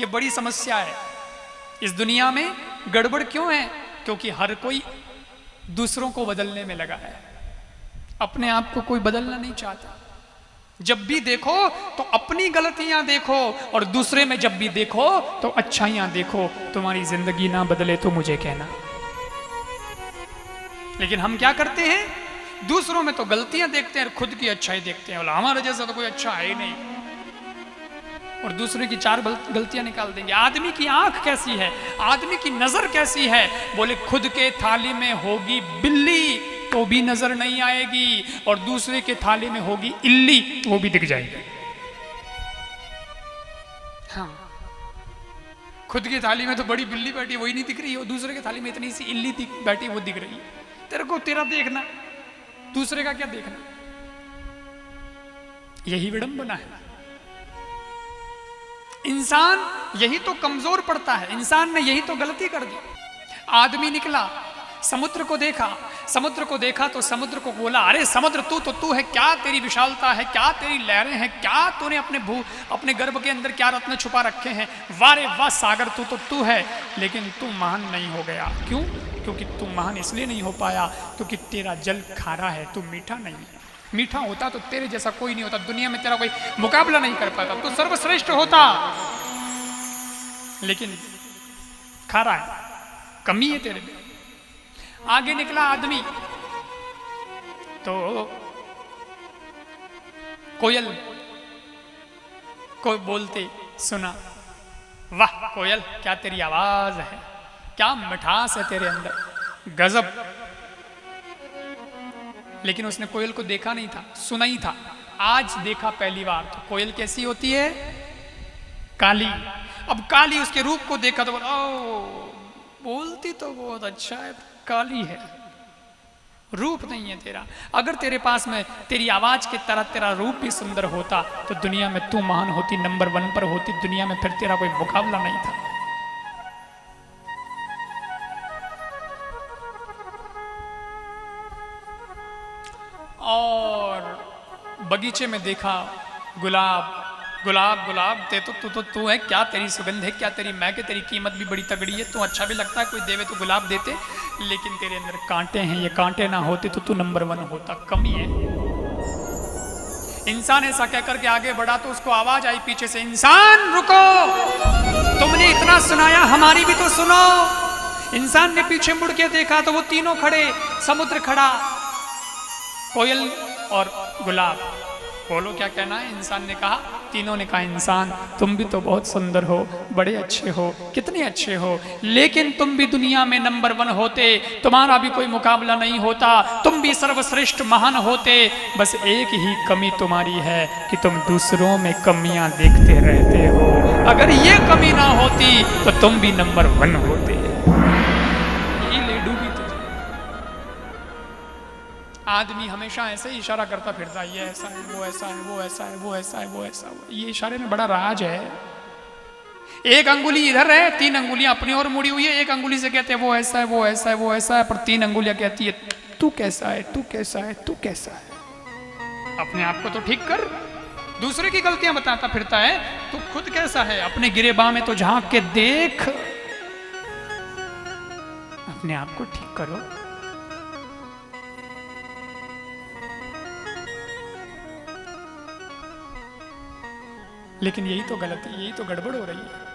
ये बड़ी समस्या है। इस दुनिया में गड़बड़ क्यों है? क्योंकि हर कोई दूसरों को बदलने में लगा है, अपने आप को कोई बदलना नहीं चाहता। जब भी देखो तो अपनी गलतियां देखो, और दूसरे में जब भी देखो तो अच्छाइयां देखो। तुम्हारी जिंदगी ना बदले तो मुझे कहना। लेकिन हम क्या करते हैं? दूसरों में तो गलतियां देखते हैं और खुद की अच्छाई देखते हैं। बोला हमारे जैसा तो कोई अच्छा है ही नहीं, और दूसरे की 4 गलतियां निकाल देंगे। आदमी की आंख कैसी है, आदमी की नजर कैसी है? बोले खुद के थाली में होगी बिल्ली तो भी नजर नहीं आएगी, और दूसरे के थाली में होगी इल्ली वो भी दिख जाएगी। हाँ, खुद की थाली में तो बड़ी बिल्ली बैठी वही नहीं दिख रही, और दूसरे के थाली में इतनी सी इल्ली बैठी वो दिख रही है। तेरे को तेरा देखना, दूसरे का क्या देखना? यही विडंबना है। इंसान यही तो कमजोर पड़ता है, इंसान ने यही तो गलती कर दी। आदमी निकला, समुद्र को देखा, समुद्र को देखा तो समुद्र को बोला, अरे समुद्र तू तो तू है, क्या तेरी विशालता है, क्या तेरी लहरें हैं, क्या तूने अपने गर्भ के अंदर क्या रत्न छुपा रखे हैं। वारे वाह सागर तू तो तू है, लेकिन तू महान नहीं हो गया। क्यों? क्योंकि तू महान इसलिए नहीं हो पाया क्योंकि तेरा जल खारा है, तू मीठा नहीं है। मीठा होता तो तेरे जैसा कोई नहीं होता, दुनिया में तेरा कोई मुकाबला नहीं कर पाता, तो सर्वश्रेष्ठ होता। लेकिन खारा है, कमी है तेरे में। आगे निकला आदमी तो कोयल को बोलते सुना, वाह कोयल क्या तेरी आवाज है, क्या मिठास है तेरे अंदर, गजब। लेकिन उसने कोयल को देखा नहीं था, सुना ही था। आज देखा पहली बार। तो कोयल कैसी होती है? काली। अब काली उसके रूप को देखा तो बोला, ओ बोलती तो बहुत अच्छा है, काली है, रूप नहीं है तेरा। अगर तेरे पास में तेरी आवाज की तरह तेरा रूप भी सुंदर होता तो दुनिया में तू महान होती, नंबर 1 पर होती दुनिया में, फिर तेरा कोई मुकाबला नहीं था। और बगीचे में देखा गुलाब, गुलाब गुलाब ते तो तू है, क्या तेरी सुगंध है, क्या तेरी महक है, तेरी कीमत भी बड़ी तगड़ी है, तू अच्छा भी लगता है, कोई देवे तो गुलाब देते, लेकिन तेरे अंदर कांटे हैं, ये कांटे ना होते तो तू नंबर 1 होता, कमी है। इंसान ऐसा कहकर के आगे बढ़ा तो उसको आवाज आई पीछे से, इंसान रुको, तुमने इतना सुनाया हमारी भी तो सुनो। इंसान ने पीछे मुड़ के देखा तो वो तीनों खड़े, समुद्र खड़ा, कोयल और गुलाब। बोलो क्या कहना है? इंसान ने कहा, तीनों ने कहा, इंसान तुम भी तो बहुत सुंदर हो, बड़े अच्छे हो, कितने अच्छे हो, लेकिन तुम भी दुनिया में नंबर 1 होते, तुम्हारा भी कोई मुकाबला नहीं होता, तुम भी सर्वश्रेष्ठ महान होते। बस एक ही कमी तुम्हारी है कि तुम दूसरों में कमियां देखते रहते हो। अगर ये कमी ना होती तो तुम भी नंबर 1 होते। आदमी हमेशा ऐसे ही इशारा करता फिरता, ये ऐसा है, वो ऐसा है, वो ऐसा है, वो ऐसा है, वो ऐसा है। ये इशारे में बड़ा राज है। एक अंगुली इधर है, 3 अंगुलियां अपनी ओर मुड़ी हुई है, एक अंगुली से कहते हैं वो ऐसा है, वो ऐसा है, वो ऐसा है, पर 3 अंगुलियां कहती है तू कैसा है, तू कैसा है, तू कैसा है। अपने आप को तो ठीक कर, दूसरे की गलतियां बताता फिरता है, तू खुद कैसा है, अपने गिरेबां में तो झांक के देख, अपने आप को ठीक करो। लेकिन यही तो गलती, यही तो गड़बड़ हो रही है।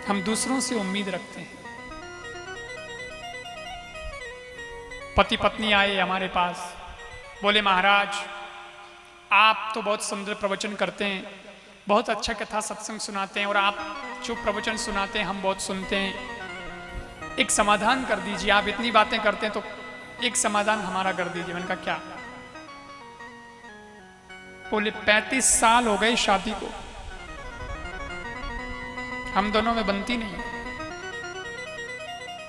हम दूसरों से उम्मीद रखते हैं। पति पत्नी आए हमारे पास, बोले महाराज आप तो बहुत सुंदर प्रवचन करते हैं, बहुत अच्छा कथा सत्संग सुनाते हैं, और आप जो प्रवचन सुनाते हैं हम बहुत सुनते हैं, एक समाधान कर दीजिए, आप इतनी बातें करते हैं तो एक समाधान हमारा कर दीजिए। मैंने कहा क्या? बोले 35 साल हो गए शादी को, हम दोनों में बनती नहीं,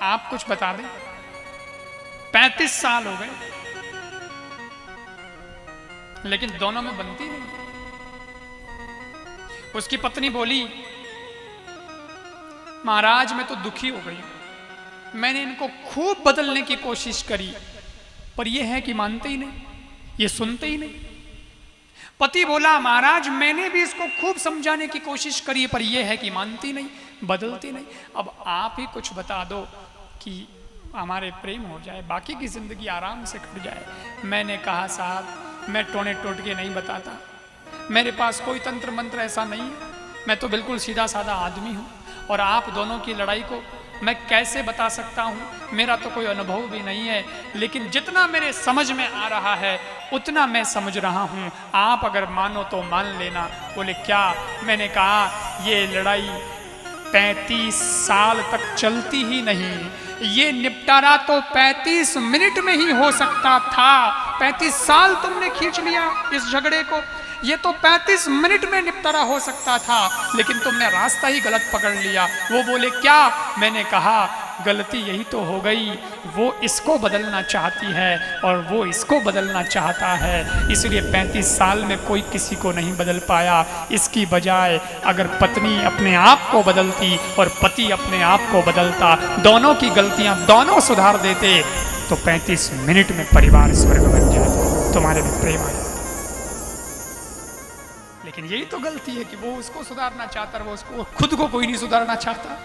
आप कुछ बता दें। 35 साल हो गए लेकिन दोनों में बनती नहीं। उसकी पत्नी बोली महाराज मैं तो दुखी हो गई, मैंने इनको खूब बदलने की कोशिश करी, पर यह है कि मानते ही नहीं, ये सुनते ही नहीं। पति बोला महाराज मैंने भी इसको खूब समझाने की कोशिश करी पर यह है कि मानती नहीं, बदलती नहीं। अब आप ही कुछ बता दो कि हमारे प्रेम हो जाए, बाकी की जिंदगी आराम से कट जाए। मैंने कहा साहब मैं टोने टोटके नहीं बताता, मेरे पास कोई तंत्र मंत्र ऐसा नहीं है, मैं तो बिल्कुल सीधा साधा आदमी हूँ। और आप दोनों की लड़ाई को मैं कैसे बता सकता हूँ, मेरा तो कोई अनुभव भी नहीं है, लेकिन जितना मेरे समझ में आ रहा है उतना मैं समझ रहा हूँ, आप अगर मानो तो मान लेना। बोले क्या? मैंने कहा ये लड़ाई 35 साल तक चलती ही नहीं, ये निपटारा तो 35 मिनट में ही हो सकता था। 35 साल तुमने खींच लिया इस झगड़े को, ये तो 35 मिनट में निपटारा हो सकता था, लेकिन तुमने रास्ता ही गलत पकड़ लिया। वो बोले क्या? मैंने कहा गलती यही तो हो गई, वो इसको बदलना चाहती है और वो इसको बदलना चाहता है, इसलिए 35 साल में कोई किसी को नहीं बदल पाया। इसकी बजाय अगर पत्नी अपने आप को बदलती और पति अपने आप को बदलता, दोनों की गलतियां दोनों सुधार देते, तो 35 मिनट में परिवार स्वर्ग बन जाता, तुम्हारे में प्रेम आया। लेकिन यही तो गलती है कि वो उसको सुधारना चाहता है, वो उसको खुद को कोई नहीं सुधारना चाहता।